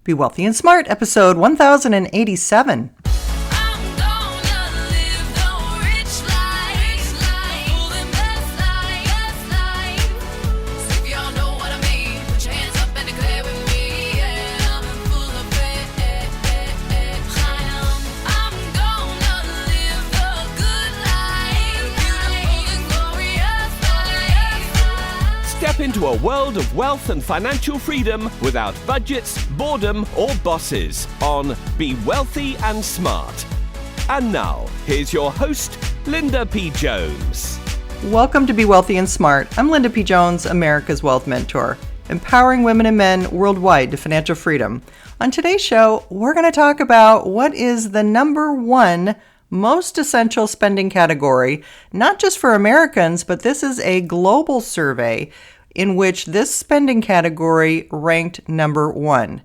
Be Wealthy and Smart, episode 1087. Step into a world of wealth and financial freedom without budgets, boredom, or bosses on Be Wealthy and Smart. And now, here's your host, Linda P. Jones. Welcome to Be Wealthy and Smart. I'm Linda P. Jones, America's Wealth Mentor, empowering women and men worldwide to financial freedom. On today's show, we're going to talk about what is the number one most essential spending category, not just for Americans, but this is a global survey in which this spending category ranked number one.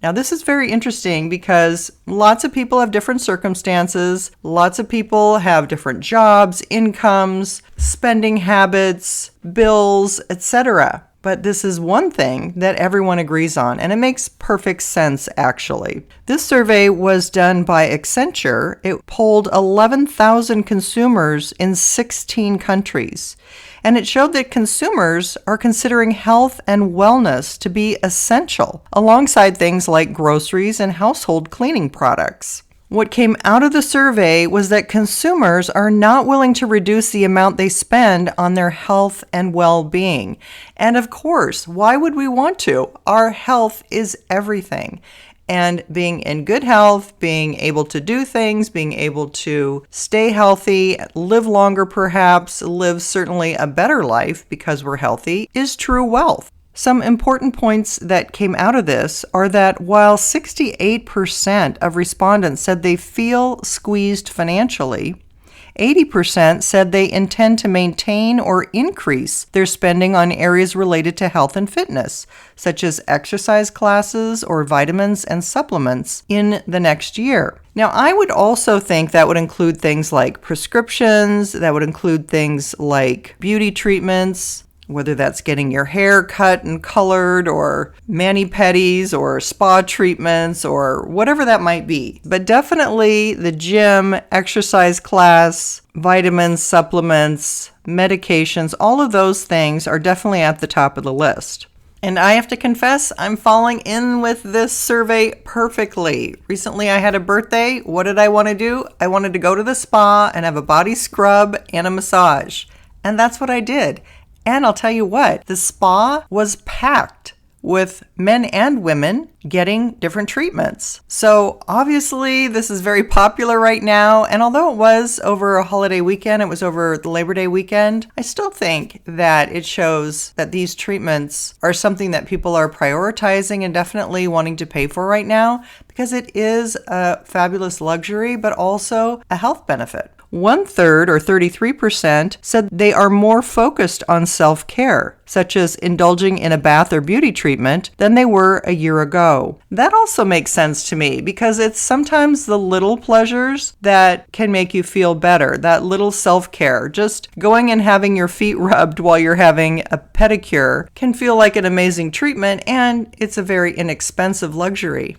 Now, this is very interesting because lots of people have different circumstances. Lots of people have different jobs, incomes, spending habits, bills, etc. But this is one thing that everyone agrees on, and it makes perfect sense, actually. This survey was done by Accenture. It polled 11,000 consumers in 16 countries, and it showed that consumers are considering health and wellness to be essential, alongside things like groceries and household cleaning products. What came out of the survey was that consumers are not willing to reduce the amount they spend on their health and well-being. And of course, why would we want to? Our health is everything. And being in good health, being able to do things, being able to stay healthy, live longer perhaps, live certainly a better life because we're healthy, is true wealth. Some important points that came out of this are that while 68% of respondents said they feel squeezed financially, 80% said they intend to maintain or increase their spending on areas related to health and fitness, such as exercise classes or vitamins and supplements in the next year. Now, I would also think that would include things like prescriptions, that would include things like beauty treatments, whether that's getting your hair cut and colored or mani-pedis or spa treatments or whatever that might be. But definitely the gym, exercise class, vitamins, supplements, medications, all of those things are definitely at the top of the list. And I have to confess, I'm falling in with this survey perfectly. Recently, I had a birthday. What did I want to do? I wanted to go to the spa and have a body scrub and a massage. And that's what I did. And I'll tell you what, the spa was packed with men and women getting different treatments. So obviously this is very popular right now. And although it was over a holiday weekend, it was over the Labor Day weekend, I still think that it shows that these treatments are something that people are prioritizing and definitely wanting to pay for right now because it is a fabulous luxury, but also a health benefit. 1/3, or 33%, said they are more focused on self-care, such as indulging in a bath or beauty treatment, than they were a year ago. That also makes sense to me because it's sometimes the little pleasures that can make you feel better, that little self-care. Just going and having your feet rubbed while you're having a pedicure can feel like an amazing treatment, and it's a very inexpensive luxury.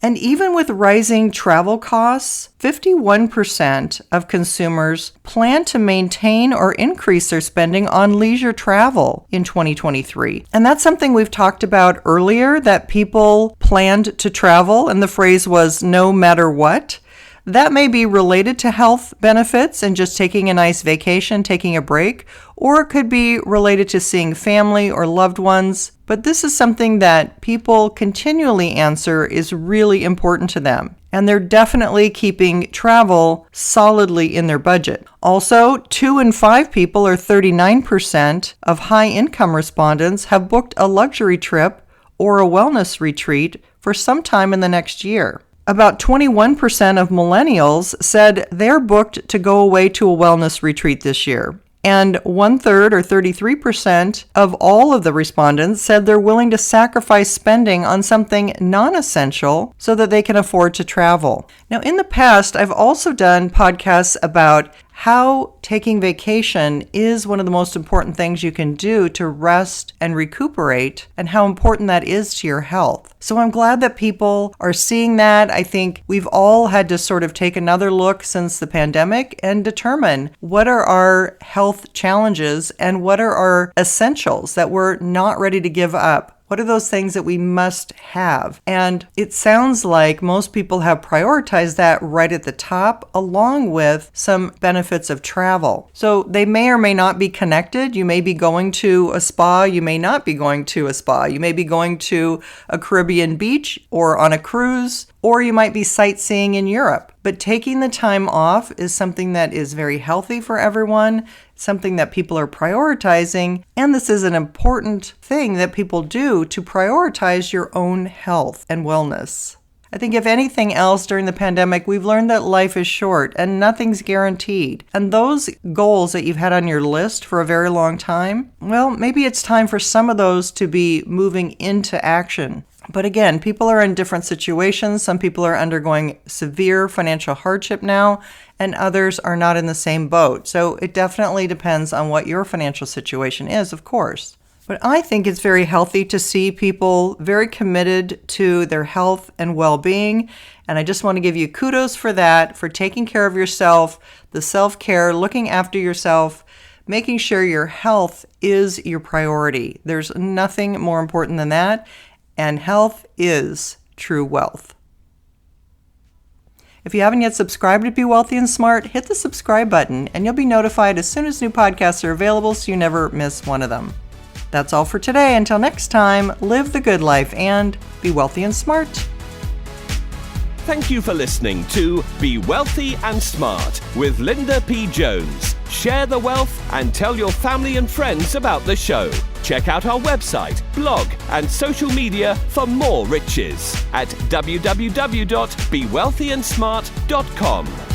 And even with rising travel costs, 51% of consumers plan to maintain or increase their spending on leisure travel in 2023. And that's something we've talked about earlier, that people planned to travel, and the phrase was no matter what. That may be related to health benefits and just taking a nice vacation, taking a break, or it could be related to seeing family or loved ones. But this is something that people continually answer is really important to them. And they're definitely keeping travel solidly in their budget. Also, 2 in 5 people, or 39% of high-income respondents, have booked a luxury trip or a wellness retreat for some time in the next year. About 21% of millennials said they're booked to go away to a wellness retreat this year. And 1/3, or 33%, of all of the respondents said they're willing to sacrifice spending on something non-essential so that they can afford to travel. Now, in the past, I've also done podcasts about how taking vacation is one of the most important things you can do to rest and recuperate, and how important that is to your health. So I'm glad that people are seeing that. I think we've all had to sort of take another look since the pandemic and determine what are our health challenges and what are our essentials that we're not ready to give up. What are those things that we must have? And it sounds like most people have prioritized that right at the top, along with some benefits of travel. So they may or may not be connected. You may be going to a spa. You may not be going to a spa. You may be going to a Caribbean beach or on a cruise, or you might be sightseeing in Europe. But taking the time off is something that is very healthy for everyone, something that people are prioritizing, and this is an important thing that people do to prioritize your own health and wellness. I think if anything else during the pandemic, we've learned that life is short and nothing's guaranteed. And those goals that you've had on your list for a very long time, well, maybe it's time for some of those to be moving into action. But again, people are in different situations. Some people are undergoing severe financial hardship now, and others are not in the same boat. So it definitely depends on what your financial situation is, of course. But I think it's very healthy to see people very committed to their health and well-being. And I just want to give you kudos for that, for taking care of yourself, the self-care, looking after yourself, making sure your health is your priority. There's nothing more important than that. And health is true wealth. If you haven't yet subscribed to Be Wealthy and Smart, hit the subscribe button and you'll be notified as soon as new podcasts are available so you never miss one of them. That's all for today. Until next time, live the good life and be wealthy and smart. Thank you for listening to Be Wealthy and Smart with Linda P. Jones. Share the wealth and tell your family and friends about the show. Check out our website, blog, and social media for more riches at www.bewealthyandsmart.com.